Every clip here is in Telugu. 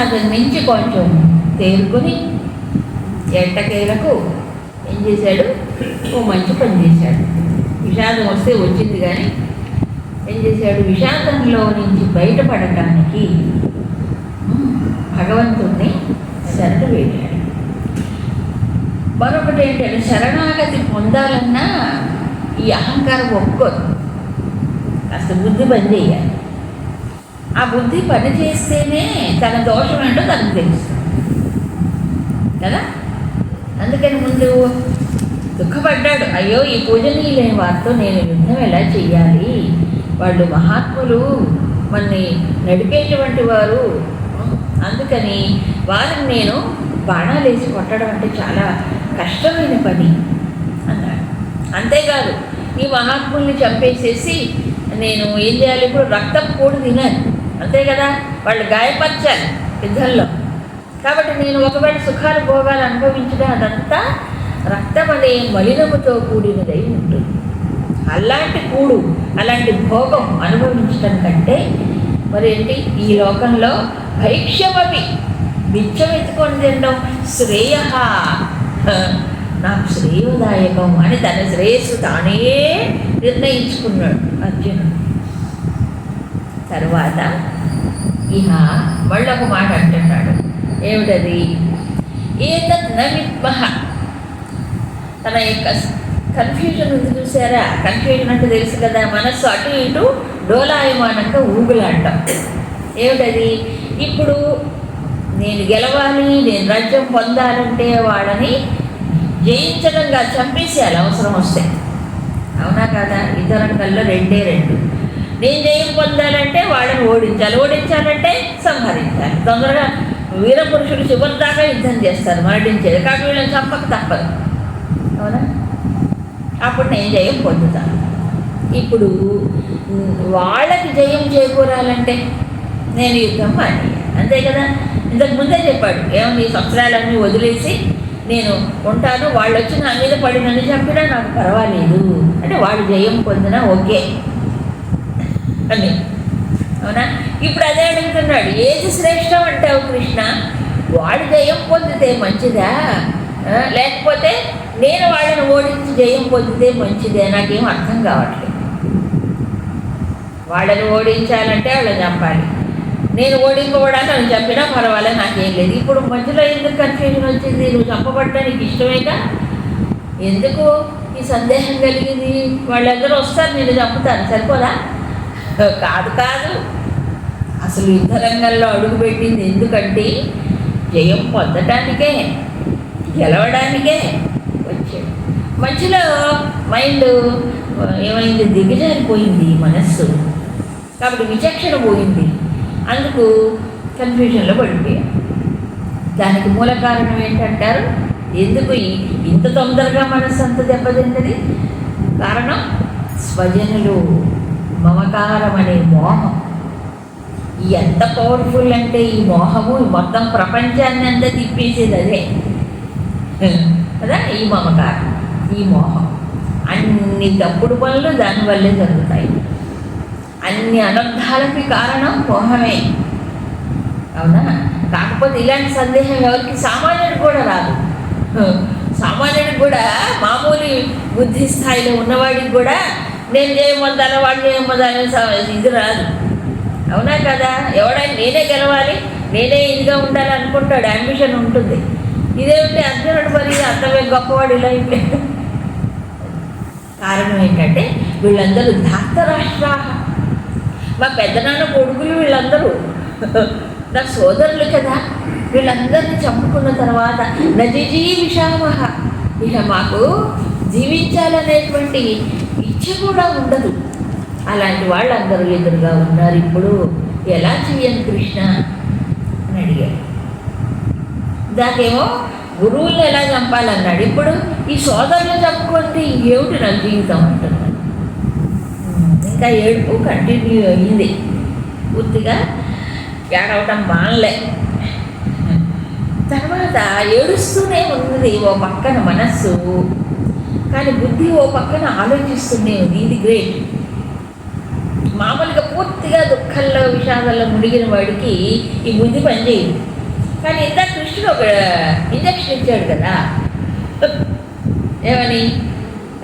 విషాదం నుంచి కొంచెం తేరుకొని ఎట్టకేలకు ఏం చేశాడు, ఓ మంచి పని చేశాడు. విషాదం వస్తే వచ్చింది కానీ ఏం చేశాడు, విషాదంలో నుంచి బయటపడటానికి భగవంతుణ్ణి శరణు వేడాడు. మరొకటి ఏంటంటే శరణాగతి పొందాలన్నా ఈ అహంకారం ఒప్పుకోదు, కాస్త బుద్ధి పని చేయాలి. ఆ బుద్ధి పని చేస్తేనే తన దోషం ఏంటో తనకు తెలుస్తుంది కదా. అందుకని ముందు దుఃఖపడ్డాడు, అయ్యో ఈ పూజనీయులైన వారితో నేను యుద్ధం ఎలా చెయ్యాలి, వాళ్ళు మహాత్ములు, మనని నడిపేటువంటి వారు, అందుకని వారిని నేను బాణాలు వేసి కొట్టడం అంటే చాలా కష్టమైన పని అన్నాడు. అంతేకాదు ఈ మహాత్ముల్ని చంపేసేసి నేను ఏం చేయాలి, ఇప్పుడు రక్తం కూడి తినాలి, అంతే కదా, వాళ్ళు గాయపరచాలి యుద్ధంలో. కాబట్టి నేను ఒకవేళ సుఖాలు భోగాలు అనుభవించడం అదంతా రక్తం అనే మలినముతో కూడినదై ఉంటుంది. అలాంటి కూడు అలాంటి భోగం అనుభవించడం కంటే మరేంటి ఈ లోకంలో భైక్ష్యమవి బిచ్చం ఎత్తుకొని తినడం శ్రేయ, నాకు శ్రేయోదాయకం అని తన శ్రేయస్సు తానే నిర్ణయించుకున్నాడు అర్జునుడు. తర్వాత ఇహ మళ్ళొక మాట అంటున్నాడు, ఏమిటది, ఏతత్ న విద్మః. తన యొక్క కన్ఫ్యూజన్ ఉంది చూసారా, కన్ఫ్యూజన్ అంటే తెలుసు కదా, మనస్సు అటు ఇటు డోలాయమానంగా ఊగులాడటం. ఏమిటది, ఇప్పుడు నేను గెలవాలి, నేను రాజ్యం పొందాలంటే వాళ్ళని జయించడంగా చంపేసేయాలి అవసరం వస్తే, అవునా కదా. ఇతరంగల్లో రెండే రెండు. నేను జయం పొందాలంటే వాళ్ళని ఓడించాలి, ఓడించాలంటే సంహరించాలి. తొందరగా వీరపురుషులు చివరి దాకా యుద్ధం చేస్తారు, మరణించేది. కాబట్టి వీళ్ళని చంపక తప్పదు, అవునా. అప్పుడు నేను జయం పొందుతాను. ఇప్పుడు వాళ్ళకి జయం చేకూరాలంటే నేను యుద్ధం మానేయాలి, అంతే కదా. ఇంతకు ముందే చెప్పాడు, ఏమో ఈ సంవత్సరాలన్నీ వదిలేసి నేను ఉంటాను, వాళ్ళు వచ్చి నా మీద పడి నన్ను చంపినా నాకు పర్వాలేదు అంటే వాడు జయం పొందినా ఓకే అని, అవునా. ఇప్పుడు అదే అడుగుతున్నాడు, ఏది శ్రేష్టం అంటావు కృష్ణ, వాడు జయం పొందితే మంచిదా, లేకపోతే నేను వాళ్ళని ఓడించి జయం పొందితే మంచిదే, నాకేం అర్థం కావట్లేదు. వాళ్ళని ఓడించాలంటే వాళ్ళని చంపాలి, నేను ఓడింపబడాలి, అని చంపినా పర్వాలేదు, నాకేం లేదు. ఇప్పుడు మధ్యలో ఎందుకు కన్ఫ్యూజన్ వచ్చింది, నువ్వు చంపబడ్డా నీకు ఇష్టమేగా, ఎందుకు ఈ సందేహం కలిగింది, వాళ్ళందరూ వస్తారు నేను చంపుతాను సరిపోదా. కాదు కాదు, అసలు యుద్ధ రంగంలో అడుగుపెట్టింది ఎందుకంటే జయం పొందటానికే, గెలవడానికే వచ్చాడు. మధ్యలో మైండ్ ఏమైంది, దిగజారిపోయింది మనస్సు, కాబట్టి విచక్షణ పోయింది, అందుకు కన్ఫ్యూజన్లో పడిపోయాం. దానికి మూల కారణం ఏంటంటారు, ఎందుకు ఇంత తొందరగా మనస్సు అంత దెబ్బతిన్నది, కారణం స్వజనులు, మమకారం అనే మోహం. ఎంత పవర్ఫుల్ అంటే ఈ మోహము మొత్తం ప్రపంచాన్ని అంతా తిప్పేసేది అదే కదా, ఈ మమకారం, ఈ మోహం. అన్ని తప్పుడు పనులు దానివల్లే జరుగుతాయి, అన్ని అనర్థాలకి కారణం మోహమే, అవునా. కాకపోతే ఇలాంటి సందేహం ఎవరికి, సామాన్యుడికి కూడా రాదు. సామాన్యుడికి కూడా, మామూలు బుద్ధి స్థాయిలో ఉన్నవాడికి కూడా నేను జయం పొందాలి, వాడు జయం పొందాలి ఇది రాదు, అవునా కదా. ఎవడైనా నేనే గెలవాలి, నేనే ఇదిగా ఉండాలి అనుకుంటాడు, అంబిషన్ ఉంటుంది. ఇదేమిటి అర్జునుడు మరి అంతమే గొప్పవాడు ఇలా అయిపోయాడు. కారణం ఏంటంటే వీళ్ళందరూ ధార్తరాష్ట్రా, మా పెద్దనాన్న కొడుకులు వీళ్ళందరూ నా సోదరులు కదా, వీళ్ళందరినీ చంపుకున్న తర్వాత నజిజీవిషామహ, ఇక మాకు జీవించాలనేటువంటి ఇచ్చ కూడా ఉండదు. అలాంటి వాళ్ళందరూ ఎదురుగా ఉన్నారు, ఇప్పుడు ఎలా చెయ్యను కృష్ణ అని అడిగాడు. దాకేమో గురువుల్ని ఎలా చంపాలన్నాడు, ఇప్పుడు ఈ సోదరులు చంపుకుంటే ఇంకేమిటి నా జీవితం అంటున్నాడు. ఇంకా ఏడుపు కంటిన్యూ అయ్యింది, పూర్తిగా ఏడవటం మానలే. తర్వాత ఏడుస్తూనే ఉన్నది ఓ పక్కన మనస్సు, కానీ బుద్ధి ఓ పక్కన ఆలోచిస్తూనే ఉంది. ఇది గ్రేట్. మామూలుగా పూర్తిగా దుఃఖంలో విషాదంలో మునిగిన వాడికి ఈ బుద్ధి పనిచేయదు. కానీ ఇంత కృష్ణుడు ఒక ఇంజక్షన్ ఇచ్చాడు కదా,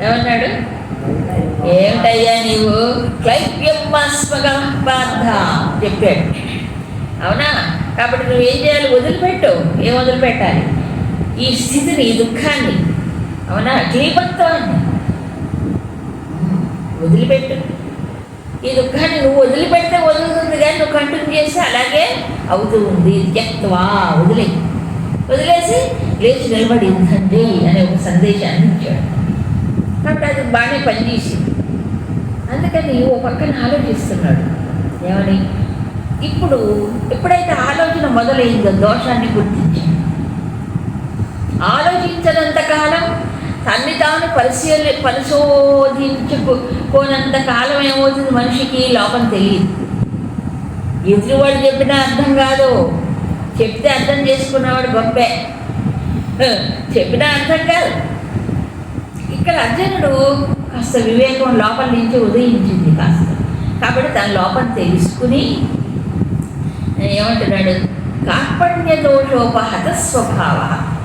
ఏమన్నాడు? ఏమిటయ్యా నీవు క్లైప్యమాస్మగపార్థ చెప్పాడు. అవునా? కాబట్టి నువ్వేం చేయాలి? వదిలిపెట్టు. ఏం వదిలిపెట్టాలి? ఈ స్థితిని, ఈ దుఃఖాన్ని, అవునా, క్లీపత్వాన్ని వదిలిపెట్టు. ఈ దుఃఖాన్ని నువ్వు వదిలిపెడితే వదులుతుంది, కానీ నువ్వు కంటిన్యూ చేస్తే అలాగే అవుతూ ఉంది. త్యక్త్వా, వదిలేసి లేచి నిలబడి యుద్ధండి అనే ఒక సందేశాన్ని ఇచ్చాడు. కాబట్టి అది బాగానే పనిచేసింది. అందుకని ఓ పక్కన ఆలోచిస్తున్నాడు. ఏమని? ఇప్పుడు ఎప్పుడైతే ఆలోచన మొదలైందో దోషాన్ని గుర్తించాడు. ఆలోచించనంతకాలం, తన్ని తాను పరిశోధించుకోనంత కాలం ఏమవుతుంది? మనిషికి లోపం తెలియదు. ఎదురువాడు చెప్పినా అర్థం కాదు. చెప్తే అర్థం చేసుకున్నవాడు గొప్పే, చెప్పినా అర్థం కాదు. ఇక్కడ అర్జునుడు కాస్త వివేకం లోపల నుంచి ఉదయించింది కాస్త. కాబట్టి తన లోపం తెలుసుకుని ఏమంటున్నాడు? కార్పణ్య దోషోపహత స్వభావ.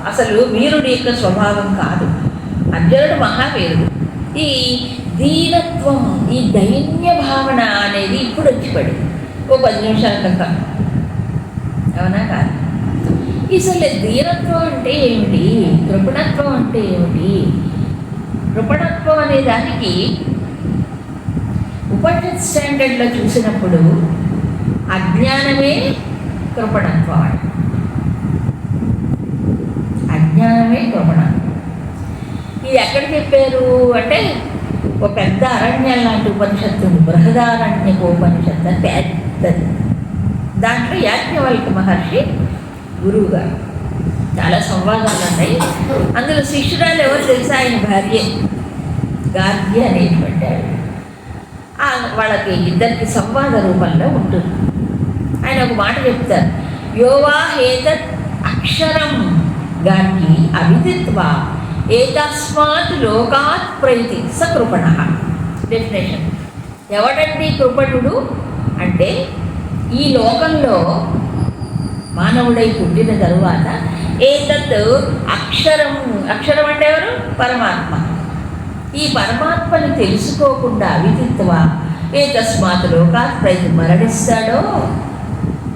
అసలు వీరుడి యొక్క స్వభావం కాదు. అర్జునుడు మహావీరుడు. ఈ దీనత్వం, ఈ దైన్య భావన అనేది ఇప్పుడు వచ్చి పడింది ఓ 10 నిమిషాల క్రితం. అవునా కాదు? అసలు దీనత్వం అంటే ఏమిటి? కృపణత్వం అంటే ఏమిటి? కృపణత్వం అనే దానికి ఉపనిషత్ స్టాండర్డ్లో చూసినప్పుడు అజ్ఞానమే కృపణత్వం. అజ్ఞానమే కృపణత్వం. ఇది ఎక్కడ చెప్పారు అంటే, ఒక పెద్ద అరణ్యం లాంటి ఉపనిషత్తు ఉంది, బృహదారణ్యకోపనిషత్తు అని పెద్దది. దాంట్లో యాజ్ఞవల్క్య మహర్షి గురువు గారు. చాలా సంవాదాలు ఉన్నాయి. అందులో శిష్యురాలు ఎవరు తెలుసా? ఆయన భార్య గార్గ్య అనేటువంటి వాళ్ళకి ఇద్దరికి సంవాద రూపంలో ఉంటుంది. ఆయన ఒక మాట చెప్తారు, యోవా హేతత్ అక్షరం గార్గి అవిదిత్వా ఏతస్మాత్ లోకాత్ ప్రైతి స కృపణ. డెఫినేషన్. ఎవడండి కృపణుడు అంటే, ఈ లోకంలో మానవుడై పుట్టిన తరువాత ఏతత్ అక్షరం, అక్షరం అంటే ఎవరు? పరమాత్మ. ఈ పరమాత్మని తెలుసుకోకుండా అవిదిత్వ ఏ తస్మాత్ లోకాత్ ప్రైతి మరణిస్తాడో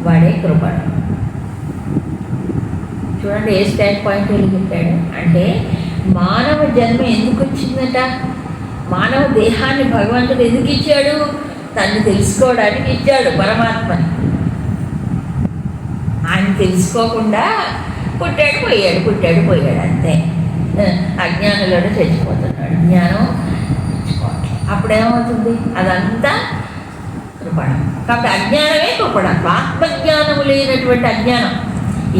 వాడే కృపణ. చూడండి ఏ స్టాండ్ పాయింట్ చెప్పాడు అంటే, మానవ జన్మ ఎందుకు వచ్చిందట? మానవ దేహాన్ని భగవంతుడు ఎందుకు ఇచ్చాడు? తన్ని తెలుసుకోవడానికి ఇచ్చాడు పరమాత్మని. ఆయన తెలుసుకోకుండా పుట్టాడు పోయాడు, పుట్టాడు పోయాడు, అంతే. అజ్ఞానంలోనే చచ్చిపోతున్నాడు. జ్ఞానం చచ్చిపోవట్లేదు. అప్పుడేమవుతుంది? అదంతా కృపణం. కాబట్టి అజ్ఞానమే కృపణం. ఆత్మజ్ఞానము లేనటువంటి అజ్ఞానం.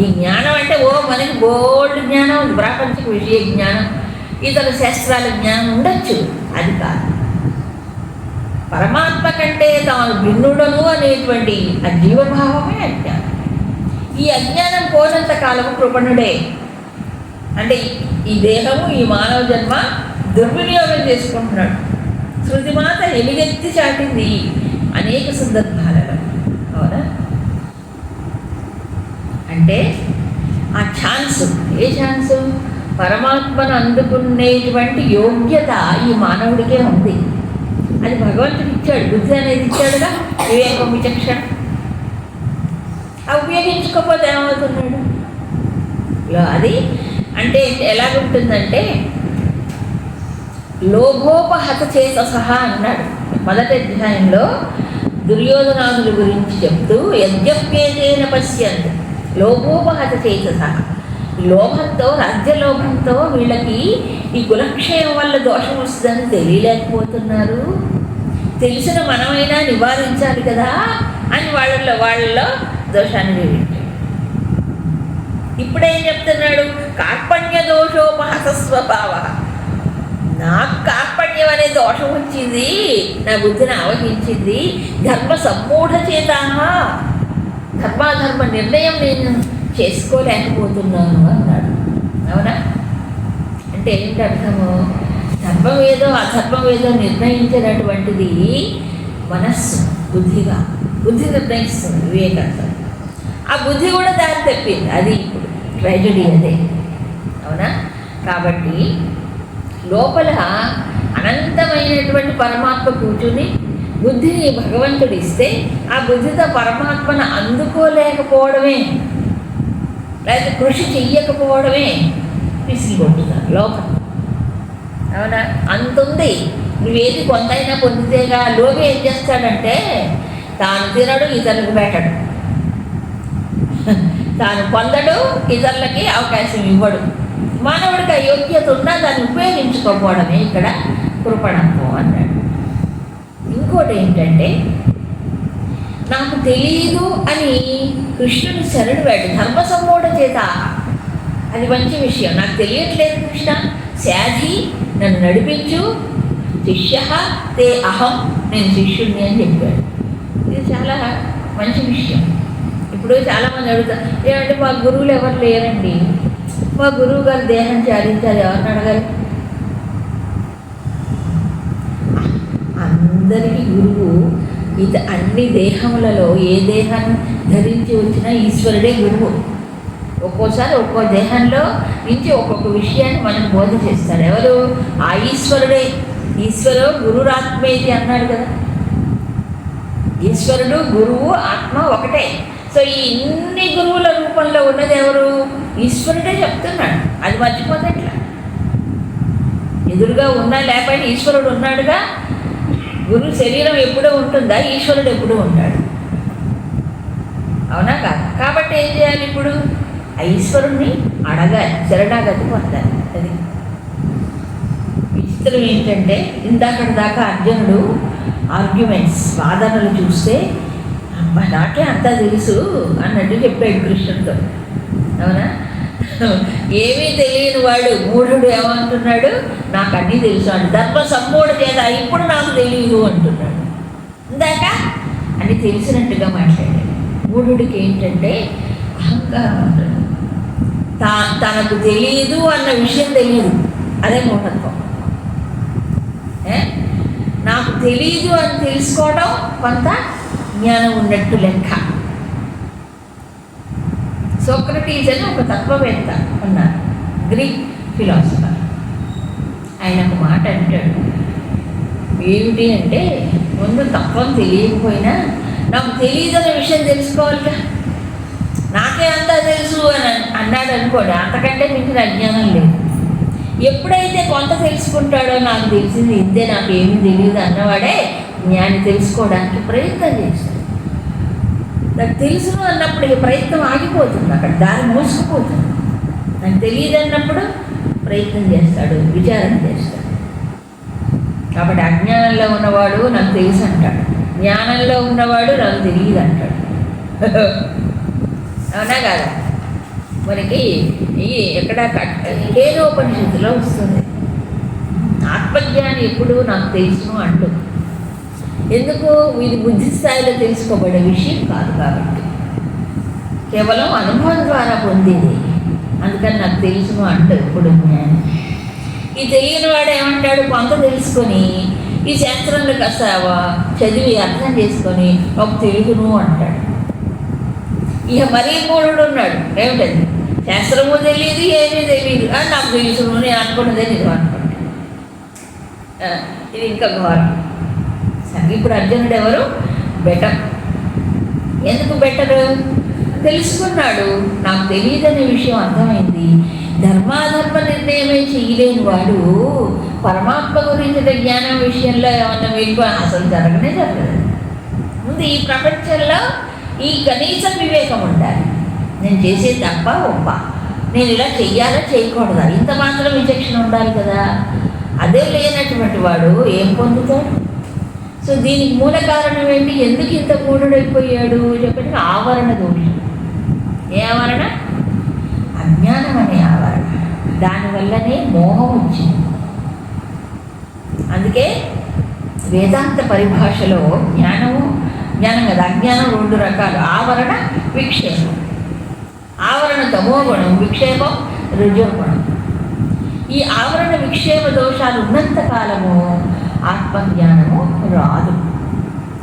ఈ జ్ఞానం అంటే మనకి బోల్డ్ జ్ఞానం ఉంది, ప్రాపంచిక విషయ జ్ఞానం, ఇతర శాస్త్రాల జ్ఞానం ఉండొచ్చు. అది కాదు. పరమాత్మ కంటే తాను భిన్నుడను అనేటువంటి ఆ జీవభావమే అజ్ఞానం. ఈ అజ్ఞానం పోనంత కాలము కృపణుడే. అంటే ఈ దేహము, ఈ మానవ జన్మ దుర్వినియోగం చేసుకుంటున్నాడు. శృతిమాత ఎలుగెత్తి చాటింది అనేక సందర్భాలలో. అవునా? అంటే ఆ ఛాన్స్, ఏ ఛాన్సు? పరమాత్మను అందుకునేటువంటి యోగ్యత ఈ మానవుడికే ఉంది. అది భగవంతుడు ఇచ్చాడు. బుద్ధి అనేది ఇచ్చాడుగా, వివేకం, విచక్షణ. ఉపయోగించుకోకపోతే ఏమవుతున్నాడు? అది అంటే ఎలాగుంటుందంటే, లోభోపహత చేత సహా అన్నాడు మొదటి అధ్యాయంలో దుర్యోధనాదుల గురించి చెప్తూ, యజ్ఞప్యేతేన పశ్యంతు లోభోపహత చేత సహా. లోభంతో, రాజ్యలోభంతో వీళ్ళకి ఈ కులక్షయం వల్ల దోషం వస్తుందని తెలియలేకపోతున్నారు. తెలిసిన మనమైనా నివారించాలి కదా అని వాళ్ళలో దోషాన్ని వివరించాడు. ఇప్పుడేం చెప్తున్నాడు? కార్పణ్య దోషోపహత స్వభావ. నాకు కార్పణ్యం అనే దోషం వచ్చింది, నా బుద్ధిని ఆవహించింది. ధర్మ సమ్మూఢ చేత, ధర్మాధర్మ నిర్ణయం నేను చేసుకోలేకపోతున్నాను అన్నాడు. అవునా? అంటే ఏంటి అర్థము? ధర్మం ఏదో అధర్మం ఏదో నిర్ణయించినటువంటిది మనస్సు, బుద్ధి నిర్ణయిస్తుంది, వివేకంతో. ఆ బుద్ధి కూడా దారి తప్పింది. అది ఇప్పుడు ట్రాజడీ అదే, అవునా? కాబట్టి లోపల అనంతమైనటువంటి పరమాత్మ కూర్చుని బుద్ధిని భగవంతుడు ఇస్తే ఆ బుద్ధితో పరమాత్మను అందుకోలేకపోవడమే, లేకపోతే కృషి చెయ్యకపోవడమే విసిగికొట్టుతారు లోపల, అవునా? అంతుంది. నువ్వేది కొంతైనా పొందితేగా. లోగా ఏం చేస్తాడంటే తాను తినడు, ఇతరులకు పెట్టడు, తాను పొందడు, ఇతరులకి అవకాశం ఇవ్వడు. మానవుడికి ఆ యోగ్యత ఉన్నా దాన్ని ఉపయోగించుకోకపోవడమే ఇక్కడ కృపణత్వం అన్నాడు. ఇంకోటి ఏంటంటే నాకు తెలియదు అని కృష్ణుని శరణు వేడు ధర్మ సమ్మోడ చేత. అది మంచి విషయం. నాకు తెలియట్లేదు కృష్ణ, శాధి నన్ను నడిపించు, శిష్య తే అహం, నేను శిష్యుడిని అని చెప్పాడు. ఇది చాలా మంచి విషయం. ఇప్పుడు చాలామంది అడుగుతారు, ఏమంటే మా గురువులు ఎవరు లేరండి, మా గురువు గారు దేహం చాలించాలి, ఎవరిని అడగాలి? అందరికీ గురువు అన్ని దేహములలో ఏ దేహాన్ని ధరించి వచ్చినా ఈశ్వరుడే గురువు. ఒక్కోసారి ఒక్కో దేహంలో నుంచి ఒక్కొక్క విషయాన్ని మనకు బోధ చేస్తాడు. ఎవరు? ఆ ఈశ్వరుడే. ఈశ్వరు గురురాత్మేది అన్నాడు కదా. ఈశ్వరుడు గురువు ఆత్మ ఒకటే. సో ఈ ఇన్ని గురువుల రూపంలో ఉన్నది ఎవరు? ఈశ్వరుడే చెప్తున్నాడు. అది మర్చిపోతే ఎట్లా? ఎదురుగా ఉన్నా లేకపోయినా ఈశ్వరుడు ఉన్నాడుగా. గురు శరీరం ఎప్పుడూ ఉంటుందా? ఈశ్వరుడు ఎప్పుడూ ఉంటాడు, అవునా కాదు? కాబట్టి ఏం చేయాలి? ఇప్పుడు ఆ ఈశ్వరుణ్ణి అడగాలి, శరణాగతి పొందాలి. అది విచిత్రం ఏంటంటే ఇందాకటి దాకా అర్జునుడు ఆర్గ్యుమెంట్స్, వాదనలు చూస్తే నాకే అంతా తెలుసు అన్నట్టు చెప్పాడు కృష్ణుడితో, అవునా? ఏమీ తెలియని వాడు మూఢుడు ఏమంటున్నాడు? నాకు అన్నీ తెలుసు అంటు. ధర్మ సమ్మోడ చేత ఇప్పుడు నాకు తెలియదు అంటున్నాడు. ఇందాక అన్నీ తెలిసినట్టుగా మాట్లాడాడు. మూఢుడికి ఏంటంటే అహంకారం ఉంటుంది. తనకు తెలియదు అన్న విషయం తెలియదు, అదే మూఢత్వం. నాకు తెలియదు అని తెలుసుకోవడం కొంత జ్ఞానం ఉన్నట్టు లెక్క. సోక్రటీస్ అని ఒక తత్వవేత్త ఉన్నారు, గ్రీక్ ఫిలాసఫర్. ఆయన ఒక మాట అంటాడు, ఏమిటి అంటే ముందు తత్వం తెలియకపోయినా నాకు తెలియదనే విషయం తెలుసుకోవాలిగా. నాకే అంతా తెలుసు అని అన్నాడు అనుకోండి, అంతకంటే మించిన అజ్ఞానం లేదు. ఎప్పుడైతే కొంత తెలుసుకుంటాడో నాకు తెలిసింది ఇంతే, నాకు ఏమీ తెలియదు అన్నవాడే జ్ఞాని తెలుసుకోవడానికి ప్రయత్నం చేస్తాడు. నాకు తెలుసును అన్నప్పుడు ప్రయత్నం ఆగిపోతుంది, అక్కడ దారి మోసుకుపోతుంది. నాకు తెలియదు అన్నప్పుడు ప్రయత్నం చేస్తాడు, విచారణ చేస్తాడు. కాబట్టి అజ్ఞానంలో ఉన్నవాడు నాకు తెలుసు అంటాడు, జ్ఞానంలో ఉన్నవాడు నాకు తెలియదు అంటాడు. అవునా కాదా? మనకి ఈ ఎక్కడ కేనోపనిషత్తులో వస్తుంది, ఆత్మజ్ఞాని ఎప్పుడు నాకు తెలుసును అంటుంది. ఎందుకు? ఇది బుద్ధి స్థాయిలో తెలుసుకోబడే విషయం కాదు కాబట్టి, కేవలం అనుభవం ద్వారా పొందేది. అందుకని నాకు తెలుసును అంటాడు ఇప్పుడు జ్ఞాని. ఈ తెలియని వాడు ఏమంటాడు? కొంత తెలుసుకొని ఈ శాస్త్రంలో కాస్త చదివి అర్థం చేసుకొని ఒక తెలుగును అంటాడు. ఇక మరీ మూఢుడు ఉన్నాడు, ఏమిటది? శాస్త్రము తెలియదు, ఏమీ తెలియదు, నాకు తెలుసును, నేను అనుకున్నదే నిజం అనుకోండి. ఇది ఇంకా ఘోరం. ఇప్పుడు అర్జునుడు ఎవరు? బెటర్. ఎందుకు బెటరు? తెలుసుకున్నాడు, నాకు తెలియదనే విషయం అర్థమైంది. ధర్మాధర్మ నిర్ణయమే చేయలేని వాడు పరమాత్మ గురించిన జ్ఞానం విషయంలో ఏమన్నా మీకు అసలు జరగనే జరగదు. ముందు ఈ ప్రపంచంలో ఈ కనీస వివేకం ఉండాలి. నేను చేసేది తప్ప ఒప్ప, నేను ఇలా చెయ్యాలా చేయకూడదా, ఇంత మాత్రం విచక్షణ ఉండాలి కదా. అదే లేనటువంటి వాడు ఏం పొందుతాడు? సో దీనికి మూల కారణం ఏంటి? ఎందుకు ఇంత మూఢుడైపోయాడు చెప్పండి? ఆవరణ దోషం. ఏ ఆవరణ? అజ్ఞానం అనే ఆవరణ. దానివల్లనే మోహం వచ్చింది. అందుకే వేదాంత పరిభాషలో జ్ఞానం కదా, అజ్ఞానం రెండు రకాలు: ఆవరణ, విక్షేపం. ఆవరణ తమోగుణం, విక్షేపం రజోగుణం. ఈ ఆవరణ విక్షేప దోషాలు ఉన్నంత కాలము ఆత్మజ్ఞానము రాదు.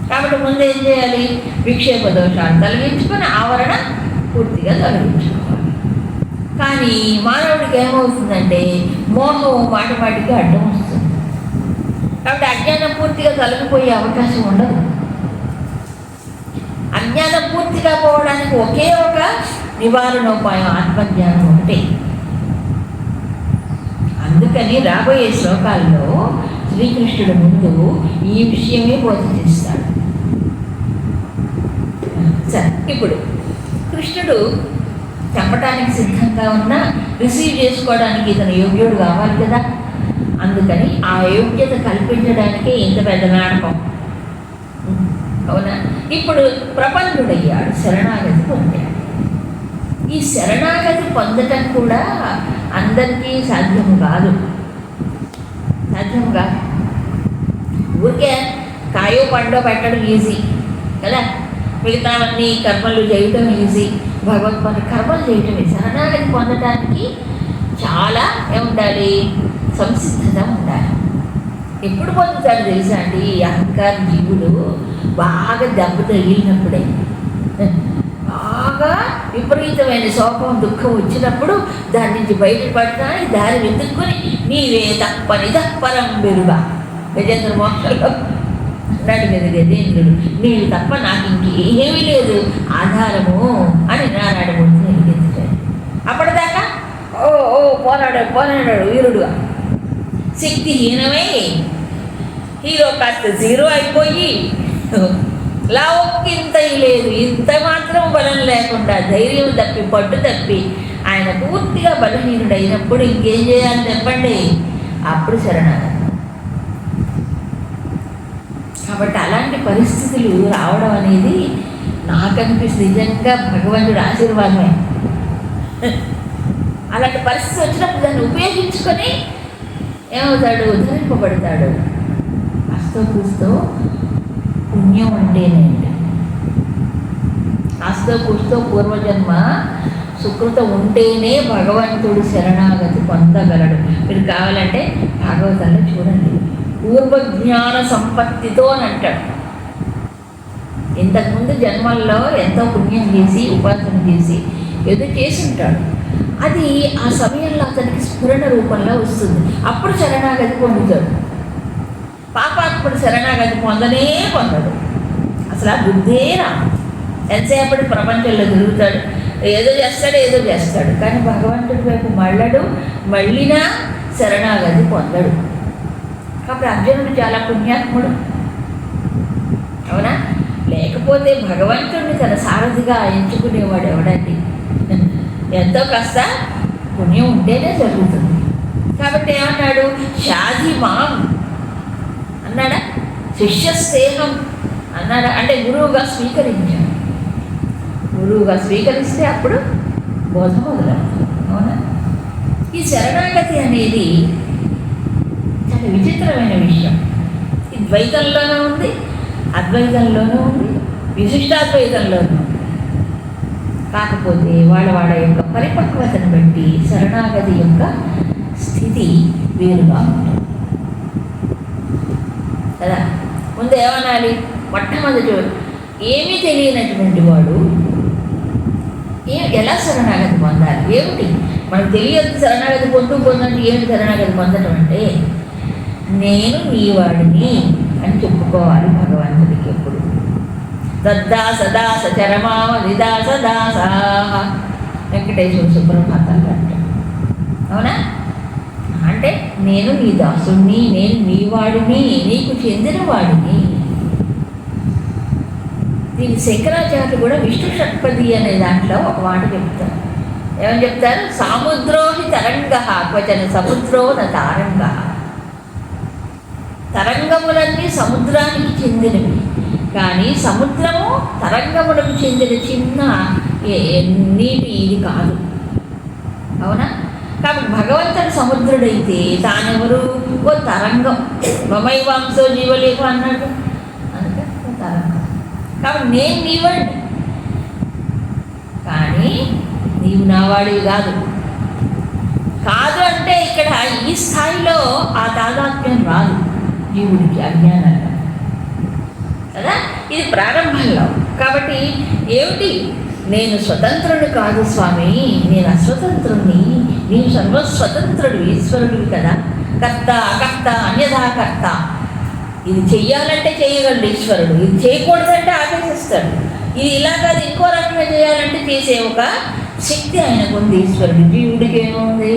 కాబట్టి ముందు ఏం చేయాలి? విక్షేప దోషాలు తొలగించుకొని ఆవరణ పూర్తిగా తొలగించుకోవాలి. కానీ మానవుడికి ఏమవుతుందంటే మోహం మాటి మాటికి అడ్డం వస్తుంది. కాబట్టి అజ్ఞానం పూర్తిగా తొలగిపోయే అవకాశం ఉండదు. అజ్ఞానం పూర్తిగా పోవడానికి ఒకే ఒక నివారణోపాయం ఆత్మజ్ఞానం ఒకటే. అందుకని రాబోయే శ్లోకాల్లో శ్రీకృష్ణుడు ముందు ఈ విషయమే బోధిస్తాడు. సరే, ఇప్పుడు కృష్ణుడు చెప్పడానికి సిద్ధంగా ఉన్నా రిసీవ్ చేసుకోవడానికి ఇతను యోగ్యుడు కావాలి కదా. అందుకని ఆ యోగ్యత కల్పించడానికే ఇంత పెద్ద నాటకం. అవునా? ఇప్పుడు ప్రపన్నుడయ్యాడు, శరణాగతి పొందాడు. ఈ శరణాగతి పొందటం కూడా అందరికీ సాధ్యము కాదు. ఊరికే కాయో పండో పెట్టడం ఈజీ కదా, మిగతావన్నీ కర్మలు చేయటం ఈజీ. భగవత్పాద కర్మలు చేయటమే. శరణాగతి పొందటానికి చాలా ఏముండాలి? సంసిద్ధత ఉండాలి. ఎప్పుడు పొందుతాడు తెలుసా అండి? ఈ అహంకార జీవులు బాగా దెబ్బ తగిలినప్పుడే, బాగా విపరీతమైన శోకం దుఃఖం వచ్చినప్పుడు దాని నుంచి బయటపడటానికి దారి వెతుక్కుని నీవే తప్పని తప్పరం బెరుగా గజేంద్ర మోక్షంలో అన్నాడు కదా గజేంద్రుడు, నీవు తప్ప నాకు ఇంకేమీ లేదు ఆధారము అని నారాయణ మూర్తిని ఎదిగించాడు. అప్పటిదాకా పోరాడాడు వీరుడుగా. శక్తిహీనమై హీరో కాస్త జీరో అయిపోయి లావొక్కింత లేదు, ఇంత మాత్రం బలం లేకుండా ధైర్యం తప్పి పట్టు తప్పి ఆయన పూర్తిగా బలహీనుడైనప్పుడు ఇంకేం చేయాలి చెప్పండి? అప్పుడు శరణాగతి. కాబట్టి అలాంటి పరిస్థితులు రావడం అనేది నాకు అనిపిస్తుంది నిజంగా భగవంతుడి ఆశీర్వాదమే. అలాంటి పరిస్థితి వచ్చినప్పుడు దాన్ని ఉపయోగించుకొని ఏమవుతాడు? ఉద్ధరింపబడతాడు. కాస్తో కూస్తో పుణ్యం ఉంటేనేంటి, కాస్తో కూస్తో పూర్వజన్మ సుకృతం ఉంటేనే భగవంతుడు శరణాగతి పొందగలడు. మీరు కావాలంటే భాగవతంలో చూడండి, పూర్వజ్ఞాన సంపత్తితో అని అంటాడు. ఇంతకుముందు జన్మల్లో ఎంతో పుణ్యం చేసి ఉపాసన చేసి ఏదో చేసి ఉంటాడు. అది ఆ సమయంలో అతనికి స్ఫురణ రూపంలో వస్తుంది. అప్పుడు శరణాగతి పొందుతాడు. పాపాత్ముడు శరణాగతి పొందడు. అసలు ఆ బుద్ధే రా. ఎంతసేపటి ప్రపంచంలో తిరుగుతాడు, ఏదో చేస్తాడు కానీ భగవంతుడి వైపు మళ్ళినా శరణాగతి పొందడు. కాబట్టి అర్జునుడు చాలా పుణ్యాత్ముడు. అవునా? లేకపోతే భగవంతుడిని తన సారథిగా ఎంచుకునేవాడు ఎవడండి? ఎంతో కాస్త పుణ్యం ఉంటేనే జరుగుతుంది. కాబట్టి ఏమన్నాడు? షాది మాం అన్నాడా? శిష్యస్నేహం అన్నాడా? అంటే గురువుగా స్వీకరించాడు. గురువుగా స్వీకరిస్తే అప్పుడు బోధ మొదలవుతుంది. అవునా? ఈ శరణాగతి అనేది చాలా విచిత్రమైన విషయం. ఇది ద్వైతంలోనూ ఉంది, అద్వైతంలోనూ ఉంది, విశిష్టాద్వైతంలోనూ ఉంది. కాకపోతే వాళ్ళ యొక్క పరిపక్వతను బట్టి శరణాగతి యొక్క స్థితి వేరుగా ఉంటుంది కదా. ముందు ఏమనాలి? మొట్టమొదటి ఏమీ తెలియనటువంటి వాడు ఎలా శరణాగతి పొందాలి? ఏమిటి మనకు తెలియదు. శరణాగతి పొందండి. ఏమిటి శరణాగతి పొందడం అంటే? నేను నీ వాడిని అని చెప్పుకోవాలి భగవంతుడికి ఎప్పుడు. దాస చరమావధిదాస వెంకటేశ్వర సుబ్రహ్మణ్యం అంటాడు. అవునా? అంటే నేను నీ దాసుడిని, నేను నీ వాడిని, నీకు చెందిన వాడిని. దీని శంకరాచార్యులు కూడా విష్ణు షట్పది అనే దాంట్లో ఒక మాట చెప్తారు. ఏమని చెప్తారు? సాముద్రోహి తరంగ క్వచన సముద్రో న తారంగ. తరంగములన్నీ సముద్రానికి చెందినవి, కానీ సముద్రము తరంగములకు చెందిన చిన్న నీటి ఇది కాదు. అవునా? కాబట్టి భగవంతుడు సముద్రుడైతే తానెవరు? ఓ తరంగం. మమైవాంసో జీవలేఖ అన్నాడు. అందుకే తరంగం. కాబట్టి నేను నీవాడిని, కానీ నీవు నావాడివి కాదు. అంటే ఇక్కడ ఈ స్థాయిలో ఆ తాదాత్మ్యం రాదు జీవుడికి అజ్ఞానంగా కదా. ఇది ప్రారంభంలో. కాబట్టి ఏమిటి నేను స్వతంత్రుడు కాదు స్వామి, నేను అస్వతంత్రుణ్ణి, నీవు సర్వస్వతంత్రుడు, ఈశ్వరుడివి కదా. కర్త అకర్త అన్యథా కర్త. ఇది చెయ్యాలంటే చేయగలడు ఈశ్వరుడు, ఇది చేయకూడదంటే ఆదేశిస్తాడు. ఇది ఇలా కాదు ఇంకో రకంగా చేయాలంటే చేసే ఒక శక్తి ఆయనకు ఉంది ఈశ్వరుడు. జీవుడికి ఏముంది,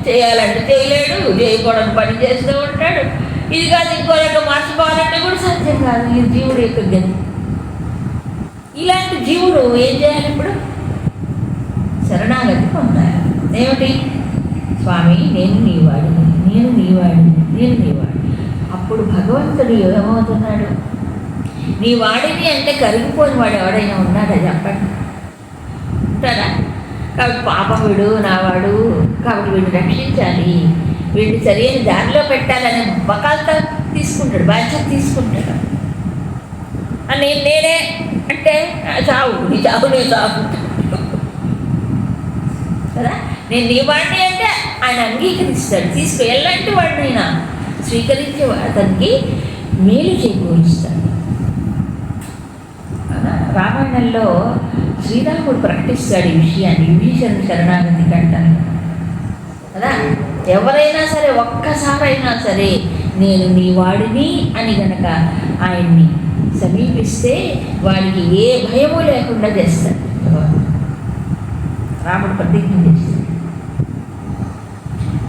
చేయాలంటే చేయలేడు, చేయకూడదు పని చేస్తూ ఉంటాడు. ఇది కాదు ఇంకో రకం మార్చుకోవాలంటే కూడా సాధ్యం కాదు. ఇది జీవుడు యొక్క గతి. ఇలాంటి జీవుడు ఏం చేయాలి? ఇప్పుడు శరణాగతి పొందాలి. ఏమిటి? స్వామి నేను నీవాడిని, నేను నీవాడిని, నేను నీవాడిని. అప్పుడు భగవంతుడు ఏమవుతున్నాడు? నీ వాడిని అంటే కరిగిపోయిన వాడు ఎవడైనా ఉన్నాడా చెప్పండి? ఉంటారా? కాబట్టి పాపం వీడు నావాడు, కాబట్టి వీడిని రక్షించాలి, వీడిని సరైన దారిలో పెట్టాలనే బకాలతో తీసుకుంటాడు, బాధ్యత తీసుకుంటాడు. నేనే అంటే చావు, నీ చావు నీ చావు కదా. నేను నీ వాడిని అంటే ఆయన అంగీకరిస్తాడు, తీసుకు ఎలాంటి వాడినైనా స్వీకరించి అతనికి మేలు చేకూరుస్తాడు. రామాయణంలో శ్రీరాముడు ప్రకటిస్తాడు ఈ విషయాన్ని, విభీషణ శరణాగతి కంటాను కదా. ఎవరైనా సరే ఒక్కసారైనా సరే నేను నీ వాడిని అని గనక ఆయన్ని సమీపిస్తే వాడికి ఏ భయము లేకుండా చేస్తాడు. రాముడు ప్రతిజ్ఞ చేస్తాడు.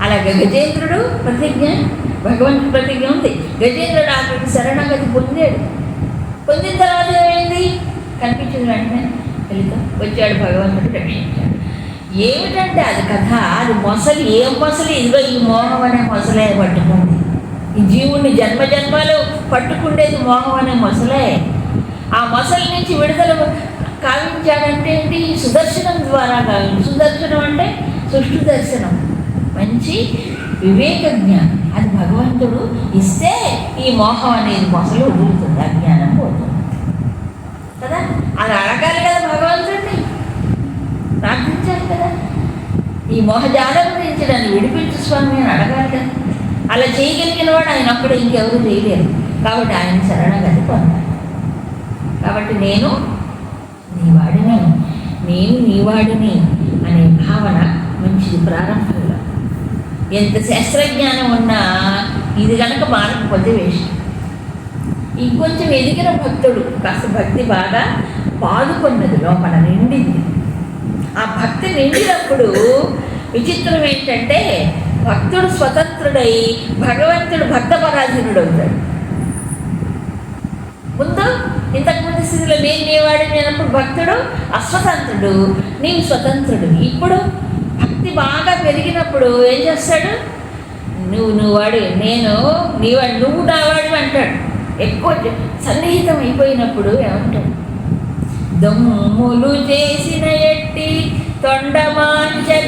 అలాగే గజేంద్రుడు ప్రతిజ్ఞ, భగవంతుడి ప్రతిజ్ఞ ఉంది. గజేంద్రుడు అక్కడికి శరణాగతి పొందాడు. పొందిన తర్వాత ఏమైంది? కనిపించింది వెంటనే వెళుతా వచ్చాడు, భగవంతుడు రక్షించాడు. ఏమిటంటే అది కథ, అది మొసలి. ఏం మొసలి? ఇదిగో ఈ మోహం అనే మొసలే పట్టుకుంది. ఈ జీవుడిని జన్మ జన్మలు పట్టుకుండేది మోహం అనే మొసలే. ఆ మొసలి నుంచి విడుదల కావించాడంటే ఏంటి? సుదర్శనం ద్వారా కావించి. సుదర్శనం అంటే సృష్టి దర్శనం, మంచి వివేక జ్ఞానం. అది భగవంతుడు ఇస్తే ఈ మోహం అనేది మొసలు వదులుతుంది, అజ్ఞానం పోతుంది కదా. అది అడగాలి కదా, భగవంతుడిని ప్రార్థించాలి కదా. ఈ మోహజాలం నుంచి నన్ను విడిపించు స్వామి అని అడగాలి కదా. అలా చేయగలిగిన వాడు ఆయన అప్పుడు ఇంకెవరు చేయలేరు. కాబట్టి ఆయన శరణాగతి పొందాలి. కాబట్టి నేను నీవాడిని, నేను నీవాడిని అనే భావన మంచిది. ప్రారంభంలో ఎంత శాస్త్రజ్ఞానం ఉన్నా ఇది కనుక మారకపోతే వేస్ట్. ఇంకొంచెం ఎదిగిన భక్తుడు కాస్త భక్తి బాగా పాదుకున్నది, లోపల నిండింది. ఆ భక్తి నిండినప్పుడు విచిత్రం ఏంటంటే భక్తుడు స్వతంత్రుడై భగవంతుడు భక్త పరాధీనుడు అవుతాడు. ముందు ఇంతకుముందు స్థితిలో నేను నీవాడిని అన్నప్పుడు భక్తుడు అస్వతంత్రుడు, నీవు స్వతంత్రుడు. ఇప్పుడు భక్తి బాగా పెరిగినప్పుడు ఏం చేస్తాడు? నువ్వు వాడు, నేను నీవాడు, నువ్వు నావాడు అంటాడు. ఎక్కువ సన్నిహితం అయిపోయినప్పుడు ఏమంటాడు? దమ్ములు చేసిన ఎట్టి తొండమాంచకురవర్తి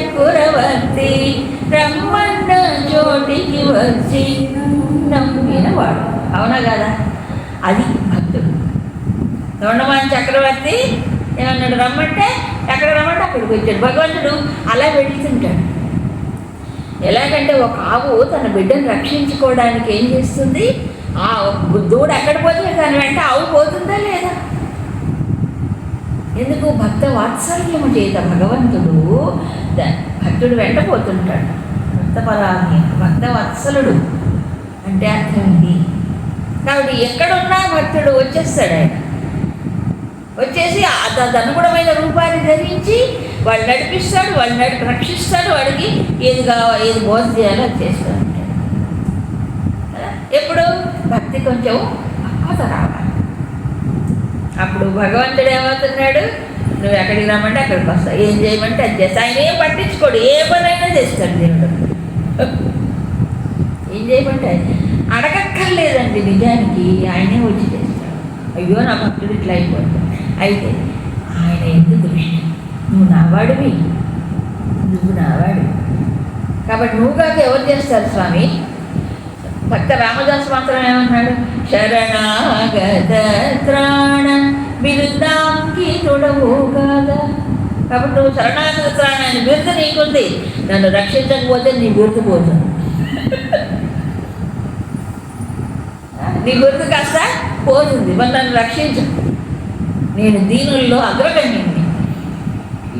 రమ్మన్న చోటికి వచ్చి నమ్మిన వాడు. అవునా కదా? అది భక్తుడు. తొండమాన్ చక్రవర్తి ఏమన్నాడు? రమ్మంటే ఎక్కడ రమ్మంటే అక్కడికి వచ్చాడు. భగవంతుడు అలా వెళుతుంటాడు. ఎలాగంటే ఒక ఆవు తన బిడ్డను రక్షించుకోవడానికి ఏం చేస్తుంది? ఆ దూడ ఎక్కడ పోతే దాని వెంట ఆవు పోతుందా లేదా? ఎందుకు? భక్త వాత్సల్యము చేత భగవంతుడు భక్తుడు వెంట పోతుంటాడు. భక్తపరాధి, భక్త వత్సలుడు అంటే అర్థం ఇది. కాబట్టి ఎక్కడున్నా భక్తుడు వచ్చేస్తాడు. ఆయన వచ్చేసి అనుగుణమైన రూపాన్ని ధరించి వాళ్ళు నడిపిస్తాడు, వాళ్ళు రక్షిస్తాడు. వాడికి ఏది కావాలి, ఏది బోధ చేయాలో అది చేస్తూ ఉంటాడు. ఎప్పుడు భక్తి కొంచెం పక్వత రావాలి. అప్పుడు భగవంతుడు ఏమవుతున్నాడు? నువ్వు ఎక్కడికి రమ్మంటే అక్కడికి వస్తావు, ఏం చేయమంటే అది చేస్తా. ఆయన ఏం పట్టించుకోడు, ఏ పనైనా చేస్తాడు దేవుడు. ఏం చేయమంటే అడగక్కర్లేదండి, నిజానికి ఆయనే వచ్చి చేస్తాడు. అయ్యో నా భక్తుడు ఇట్లా అయిపోతుంది. అయితే ఆయన ఎందుకు దృష్టి, నువ్వు నావాడివి, నువ్వు నావాడివి. కాబట్టి నువ్వు కాక ఎవరు చేస్తారు స్వామి? భక్త రామదాసు మాత్రం ఏమన్నాడు? శరణాగత త్రాణ బిరుదాంకి తొడవు కాదా. కాబట్టి నువ్వు శరణాగత త్రాణాన్ని బిరుదు నీకుంది, నన్ను రక్షించకపోతే నీ బిరుదు పోతుంది. నీ బిరుదు కాస్త పోతుంది, మరి నన్ను రక్షించు. నేను దీనుల్లో అగ్రగణ్యుని,